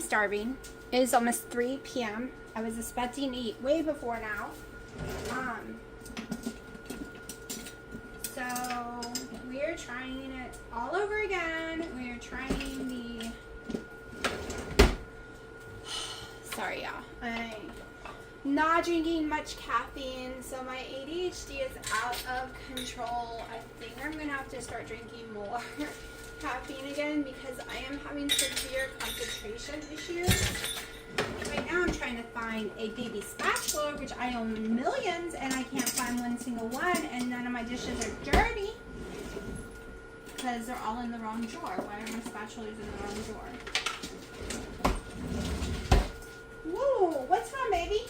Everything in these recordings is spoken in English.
starving. It is almost 3 p.m. I was expecting to eat way before now. So we are trying it all over again. We are trying the... Sorry, y'all. I'm not drinking much caffeine, so my ADHD is out of control. I think I'm going to have to start drinking more caffeine again because I am having severe concentration issues. Right now I'm trying to find a baby spatula, which I own millions, and I can't find one single one, and none of my dishes are dirty because they're all in the wrong drawer. Why are my spatulas in the wrong drawer? Whoa, what's wrong, baby?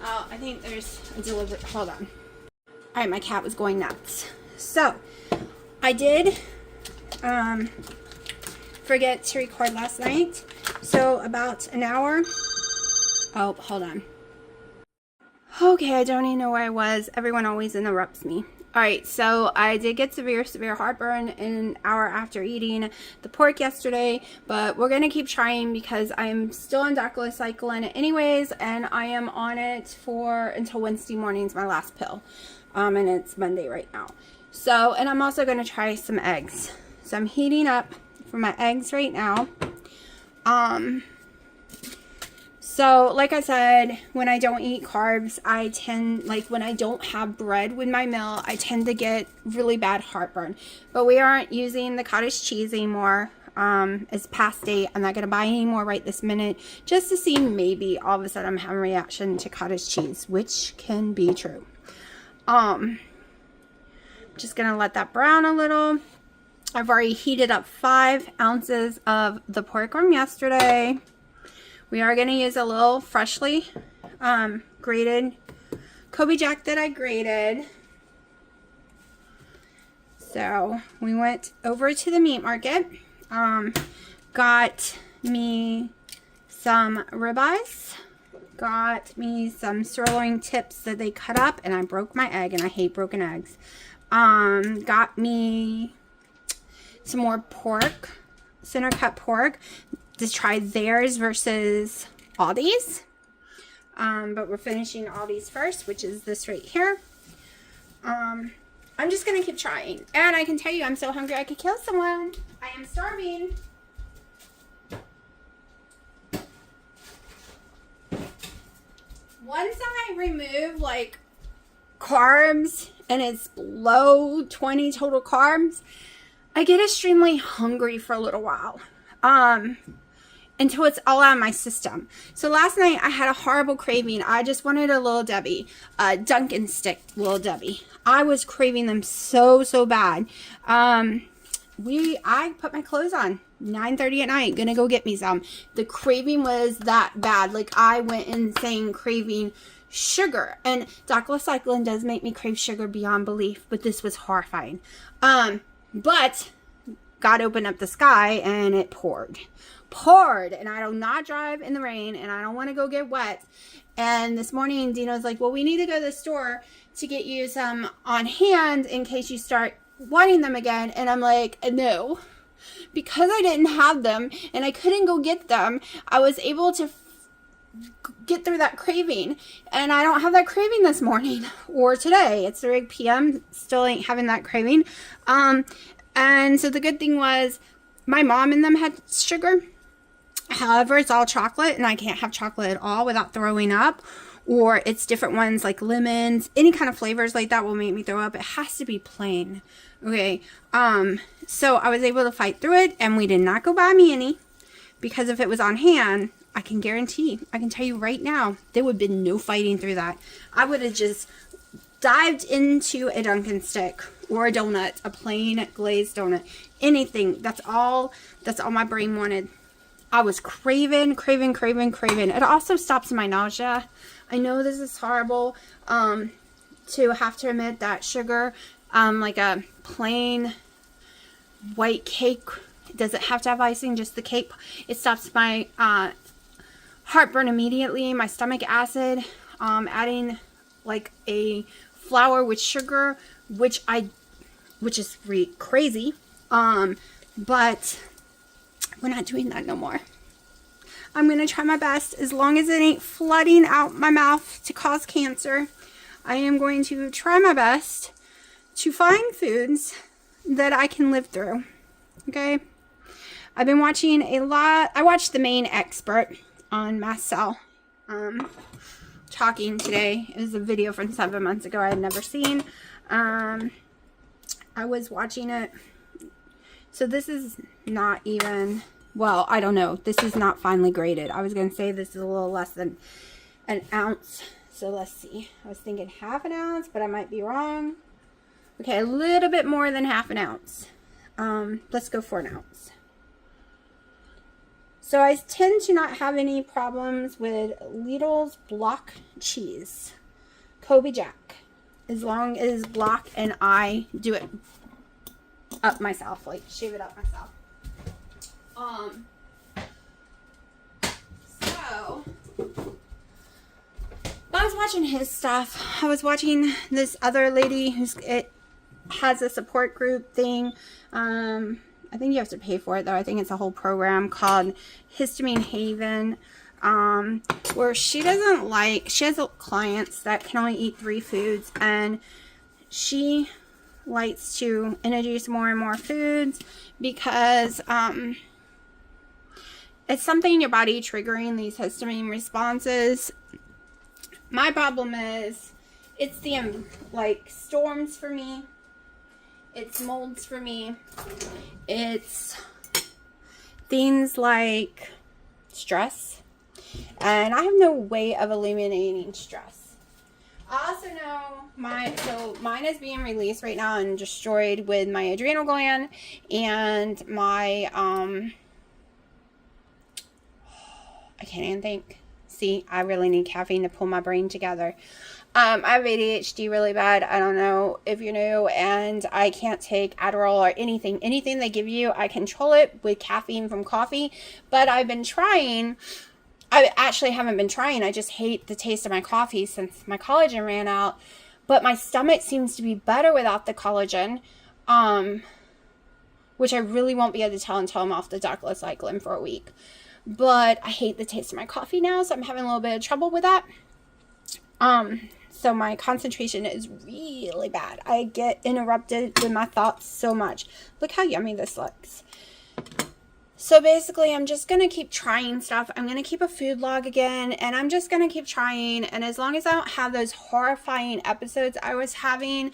Oh, I think there's a delivery. Hold on. All right, my cat was going nuts. So, I did forget to record last night. So, about an hour. Oh, hold on. Okay, I don't even know where I was. Everyone always interrupts me. Alright, so I did get severe heartburn an hour after eating the pork yesterday, but we're going to keep trying because I'm still on doxycycline anyways, and I am on it for until Wednesday morning is my last pill, and it's Monday right now. So, and I'm also going to try some eggs. So I'm heating up for my eggs right now. So, like I said, when I don't eat carbs, I tend, like when I don't have bread with my meal, I tend to get really bad heartburn. But we aren't using the cottage cheese anymore. It's past date. I'm not going to buy any more right this minute, just to see maybe all of a sudden I'm having a reaction to cottage cheese, which can be true. Just going to let that brown a little. I've already heated up 5 ounces of the pork from yesterday. We are going to use a little freshly grated Kobe Jack that I grated. So we went over to the meat market, got me some ribeyes, got me some sirloin tips that they cut up, and I broke my egg, and I hate broken eggs. Got me some more pork, center cut pork, to try theirs versus Aldi's. But we're finishing Aldi's first, which is this right here. I'm just going to keep trying. And I can tell you, I'm so hungry I could kill someone. I am starving. Once I remove, like, carbs, and it's below 20 total carbs, I get extremely hungry for a little while. Until it's all out of my system. So last night I had a horrible craving. I just wanted a Little Debbie, a Dunkin' stick Little Debbie. I was craving them so bad. I put my clothes on 9:30 at night, gonna go get me some. The craving was that bad. Like, I went insane craving sugar, and doxycycline does make me crave sugar beyond belief, but this was horrifying. But God opened up the sky and it poured, and I do not drive in the rain, and I don't want to go get wet. And this morning Dino's like, well, we need to go to the store to get you some on hand in case you start wanting them again. And I'm like, no, because I didn't have them and I couldn't go get them, I was able to get through that craving, and I don't have that craving this morning or today. It's 3 p.m. still ain't having that craving. And so the good thing was my mom and them had sugar. However, it's all chocolate, and I can't have chocolate at all without throwing up. Or it's different ones like lemons. Any kind of flavors like that will make me throw up. It has to be plain. Okay. So I was able to fight through it, and we did not go buy me any. Because if it was on hand, I can guarantee, I can tell you right now, there would have been no fighting through that. I would have just dived into a Dunkin' stick or a donut, a plain glazed donut, anything. That's all my brain wanted. I was craving. It also stops my nausea. I know this is horrible to have to admit that sugar, like a plain white cake, doesn't have to have icing, just the cake. It stops my heartburn immediately, my stomach acid. Adding like a flour with sugar, which is crazy. But We're not doing that no more. I'm going to try my best, as long as it ain't flooding out my mouth to cause cancer. I am going to try my best to find foods that I can live through. Okay? I've been watching a lot. I watched The Main Expert on Marcel talking today. It was a video from 7 months ago I had never seen. I was watching it. So this is not even, well, I don't know. This is not finely graded. I was going to say this is a little less than an ounce. So let's see. I was thinking half an ounce, but I might be wrong. Okay, a little bit more than half an ounce. Let's go for an ounce. So I tend to not have any problems with Lidl's block cheese. Kobe Jack. As long as block and I do it up myself. Like, shave it up myself. So I was watching his stuff. I was watching this other lady it has a support group thing. I think you have to pay for it, though. I think it's a whole program called Histamine Haven, where she has clients that can only eat 3 foods, and she likes to introduce more and more foods because it's something in your body triggering these histamine responses. My problem is it's the storms for me. It's molds for me. It's things like stress. And I have no way of eliminating stress. I also know mine is being released right now and destroyed with my adrenal gland and my, I can't even think. See, I really need caffeine to pull my brain together. I have ADHD really bad. I don't know if you know, and I can't take Adderall or anything. Anything they give you, I control it with caffeine from coffee. But I've been trying. I actually haven't been trying. I just hate the taste of my coffee since my collagen ran out. But my stomach seems to be better without the collagen, which I really won't be able to tell until I'm off the doxycycline for a week. But I hate the taste of my coffee now, so I'm having a little bit of trouble with that. So my concentration is really bad. I get interrupted with my thoughts so much. Look how yummy this looks. So basically, I'm just going to keep trying stuff. I'm going to keep a food log again, and I'm just going to keep trying. And as long as I don't have those horrifying episodes I was having,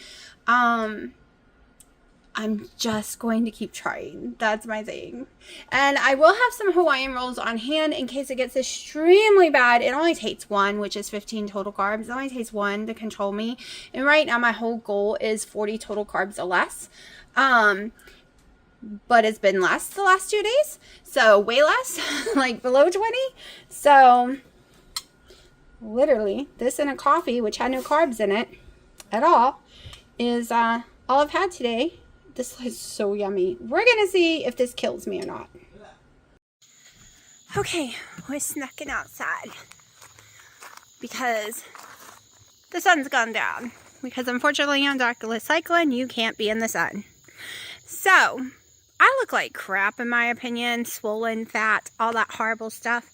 I'm just going to keep trying. That's my thing. And I will have some Hawaiian rolls on hand in case it gets extremely bad. It only takes 1, which is 15 total carbs. It only takes 1 to control me. And right now my whole goal is 40 total carbs or less. But it's been less the last 2 days. So way less, like below 20. So literally this and a coffee, which had no carbs in it at all, is all I've had today. This is so yummy. We're going to see if this kills me or not. Okay, we're snucking outside because the sun's gone down. Because unfortunately on doxycycline, you can't be in the sun. So, I look like crap in my opinion. Swollen, fat, all that horrible stuff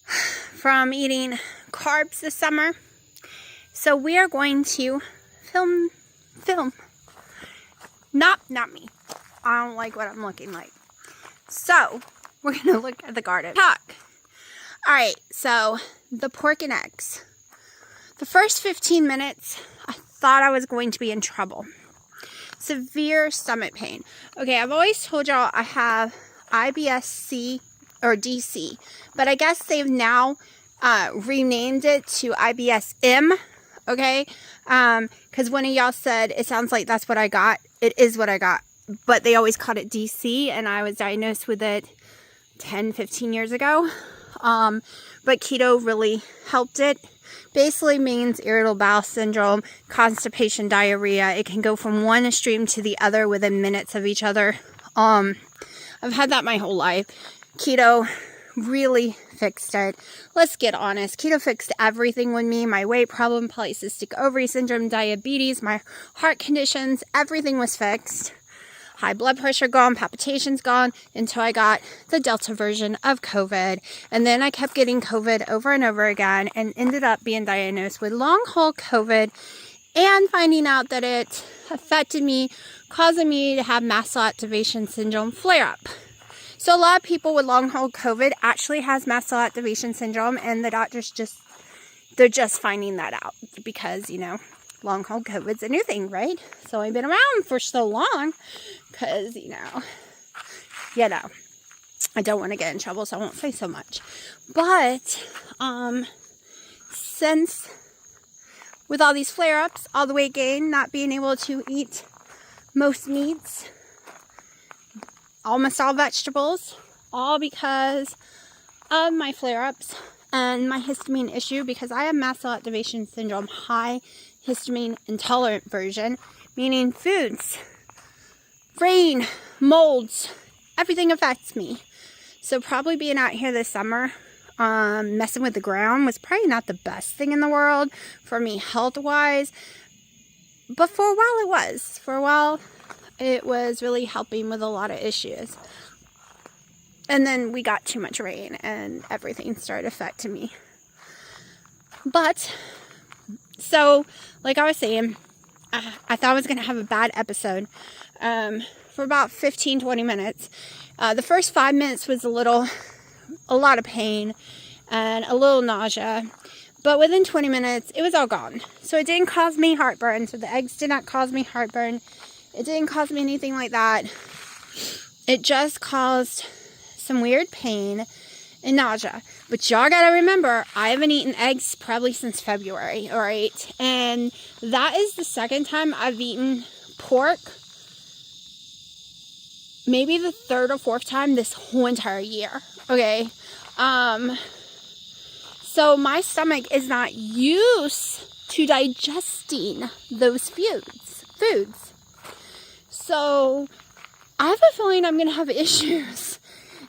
from eating carbs this summer. So we are going to film. Not me. I don't like what I'm looking like. So, we're going to look at the garden. Talk. Alright, so, the pork and eggs. The first 15 minutes, I thought I was going to be in trouble. Severe stomach pain. Okay, I've always told y'all I have IBS-C or DC. But I guess they've now renamed it to IBS-M. Okay? Because one of y'all said, it sounds like that's what I got. It is what I got. But they always called it DC, and I was diagnosed with it 10, 15 years ago. But keto really helped it. Basically means irritable bowel syndrome, constipation, diarrhea. It can go from one extreme to the other within minutes of each other. I've had that my whole life. Keto really fixed it. Let's get honest. Keto fixed everything with me. My weight problem, polycystic ovary syndrome, diabetes, my heart conditions, everything was fixed. high blood pressure gone, palpitations gone, until I got the Delta version of COVID. And then I kept getting COVID over and over again and ended up being diagnosed with long haul COVID and finding out that it affected me, causing me to have mast cell activation syndrome flare up. So a lot of people with long haul COVID actually has mast cell activation syndrome, and the doctors they're just finding that out because, you know, long haul COVID's a new thing, right? It's only been around for so long because, you know, I don't want to get in trouble, so I won't say so much. But, since with all these flare-ups, all the weight gain, not being able to eat most meats, almost all vegetables, all because of my flare-ups and my histamine issue, because I have mast cell activation syndrome, high histamine intolerant version, meaning foods, rain, molds, everything affects me. So probably being out here this summer, messing with the ground was probably not the best thing in the world for me health-wise. But for a while it was. For a while it was really helping with a lot of issues. And then we got too much rain and everything started affecting me. But, so, like I was saying, I thought I was going to have a bad episode for about 15-20 minutes. The first 5 minutes was a lot of pain and a little nausea. But within 20 minutes, it was all gone. So it didn't cause me heartburn. So the eggs did not cause me heartburn. It didn't cause me anything like that. It just caused some weird pain and nausea. But y'all gotta remember, I haven't eaten eggs probably since February, alright? And that is the second time I've eaten pork. Maybe the third or fourth time this whole entire year, okay? So my stomach is not used to digesting those foods. So I have a feeling I'm going to have issues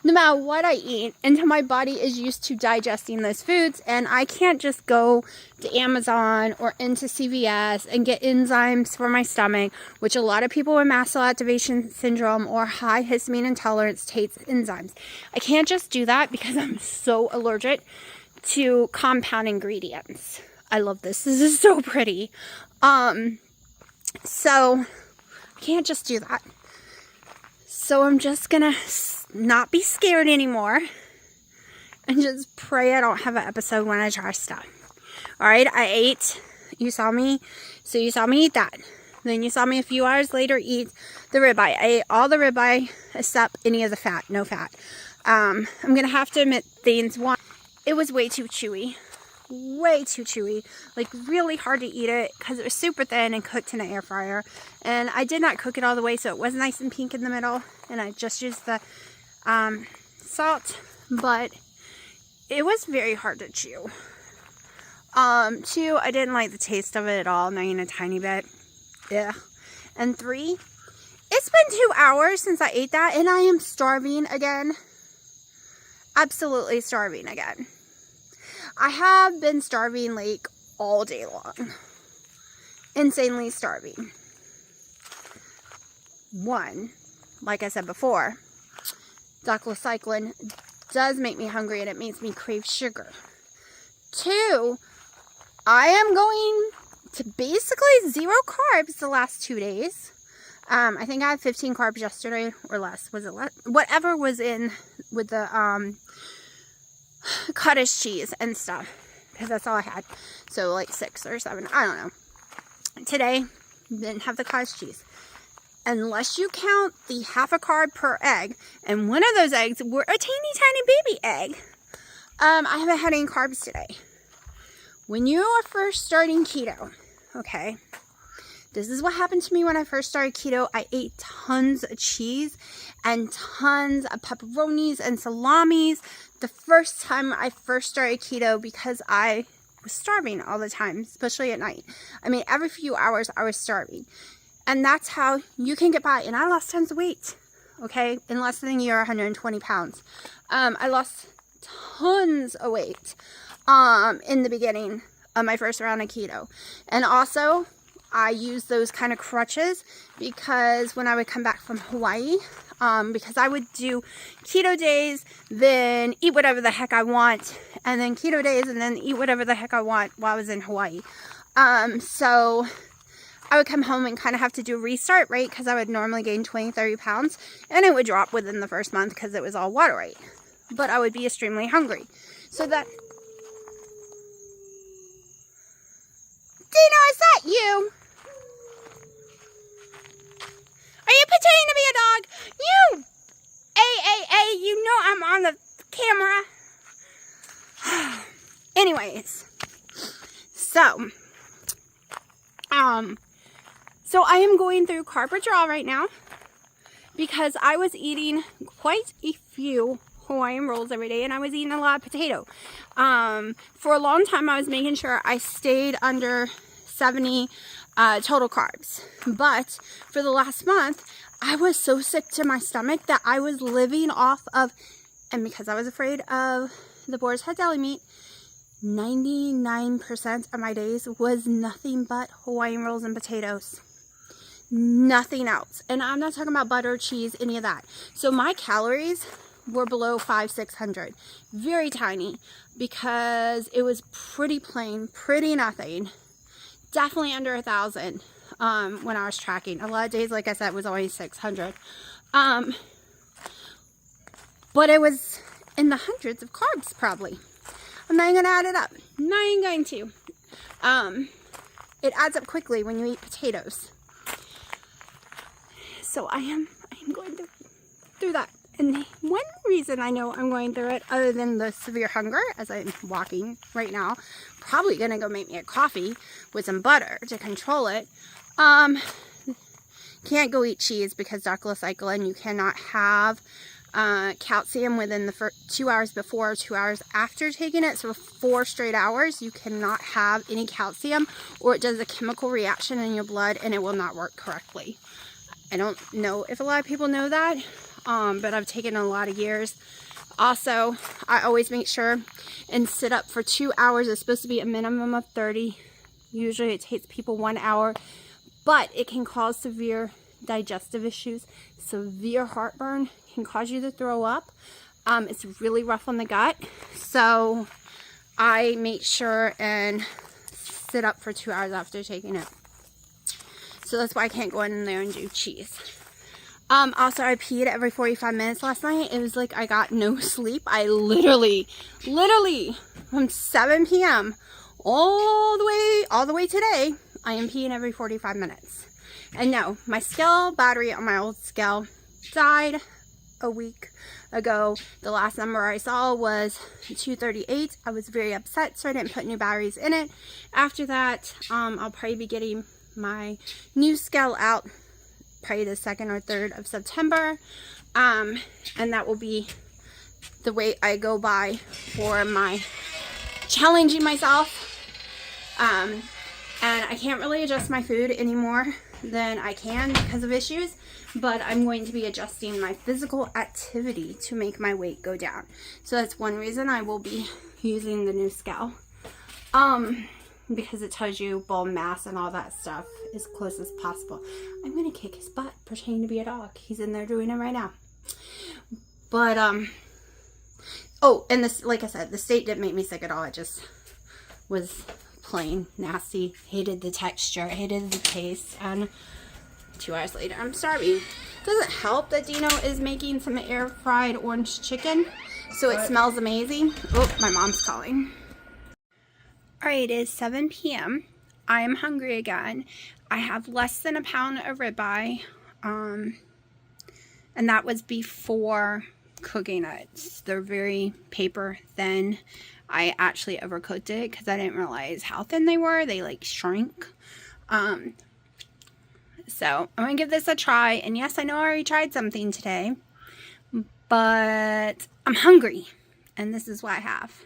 no matter what I eat until my body is used to digesting those foods. And I can't just go to Amazon or into CVS and get enzymes for my stomach, which a lot of people with mast cell activation syndrome or high histamine intolerance takes enzymes. I can't just do that because I'm so allergic to compound ingredients. I love this. This is so pretty. So I can't just do that. So I'm just gonna not be scared anymore and just pray I don't have an episode when I try stuff. Alright, I ate. You saw me. So you saw me eat that. Then you saw me a few hours later eat the ribeye. I ate all the ribeye except any of the fat. No fat. I'm gonna have to admit things. One, it was way too chewy. Way too chewy. Like really hard to eat it because it was super thin and cooked in an air fryer. And I did not cook it all the way, so it was nice and pink in the middle. And I just used the salt, but it was very hard to chew. 2, I didn't like the taste of it at all, not even a tiny bit. Yeah. And 3, it's been 2 hours since I ate that, and I am starving again. Absolutely starving again. I have been starving like all day long. Insanely starving. 1, like I said before, doxycycline does make me hungry and it makes me crave sugar. 2, I am going to basically 0 carbs the last 2 days. I think I had 15 carbs yesterday or less. Was it less? Whatever was in with the cottage cheese and stuff, because that's all I had. So like 6 or 7, I don't know. Today didn't have the cottage cheese. Unless you count the half a carb per egg, and one of those eggs were a teeny tiny baby egg. I haven't had any carbs today. When you are first starting keto, okay, this is what happened to me when I first started keto. I ate tons of cheese and tons of pepperonis and salamis the first time I first started keto because I was starving all the time, especially at night. I mean, every few hours I was starving. And that's how you can get by. And I lost tons of weight, okay? In less than a year, 120 pounds. I lost tons of weight in the beginning of my first round of keto. And also, I use those kind of crutches because when I would come back from Hawaii, because I would do keto days, then eat whatever the heck I want, and then keto days, and then eat whatever the heck I want while I was in Hawaii. So I would come home and kind of have to do a restart, right? Because I would normally gain 20, 30 pounds, and it would drop within the first month because it was all water weight. But I would be extremely hungry. So that... Dino, is that you? Are you pretending to be a dog? You! You know I'm on the camera. Anyways. So I am going through carb withdrawal right now because I was eating quite a few Hawaiian rolls every day, and I was eating a lot of potato. For a long time, I was making sure I stayed under 70 total carbs. But for the last month, I was so sick to my stomach that I was living off of, and because I was afraid of the boar's head deli meat, 99% of my days was nothing but Hawaiian rolls and potatoes. Nothing else. And I'm not talking about butter, cheese, any of that. So my calories were below 500-600. Very tiny because it was pretty plain, pretty nothing. Definitely under 1,000 when I was tracking. A lot of days, like I said, was only 600. But it was in the hundreds of carbs probably. I'm not even going to add it up. I'm not even going to. It adds up quickly when you eat potatoes. So I am going through that. And one reason I know I'm going through it, other than the severe hunger, as I'm walking right now, probably going to go make me a coffee with some butter to control it. Can't go eat cheese because doxycycline, you cannot have calcium within the 2 hours before or 2 hours after taking it. So 4 straight hours, you cannot have any calcium, or it does a chemical reaction in your blood and it will not work correctly. I don't know if a lot of people know that. But I've taken a lot of years. Also, I always make sure and sit up for 2 hours. It's supposed to be a minimum of 30. Usually it takes people 1 hour, but it can cause severe digestive issues. Severe heartburn can cause you to throw up. It's really rough on the gut. So I make sure and sit up for 2 hours after taking it. So that's why I can't go in there and do cheese. Also, I peed every 45 minutes last night. It was like I got no sleep. I literally, from 7 p.m. all the way today, I am peeing every 45 minutes. And no, my scale battery on my old scale died a week ago. The last number I saw was 238. I was very upset, so I didn't put new batteries in it. After that, I'll probably be getting my new scale out probably the 2nd or 3rd of September, and that will be the way I go by for my challenging myself. And I can't really adjust my food anymore than I can because of issues, but I'm going to be adjusting my physical activity to make my weight go down. So that's one reason I will be using the new scale, because it tells you bone mass and all that stuff as close as possible. I'm gonna kick his butt pretending to be a dog. He's in there doing it right now. But oh, and this, like I said, the state didn't make me sick at all. It just was plain nasty. Hated the texture, hated the taste, and 2 hours later I'm starving. Doesn't help that Dino is making some air fried orange chicken, so it smells amazing. Oh, my mom's calling. Alright, it is 7 p.m. I am hungry again. I have less than a pound of ribeye, and that was before cooking it. They're very paper thin. I actually overcooked it because I didn't realize how thin they were. They like shrink. So I'm going to give this a try. And yes, I know I already tried something today, but I'm hungry. And this is what I have.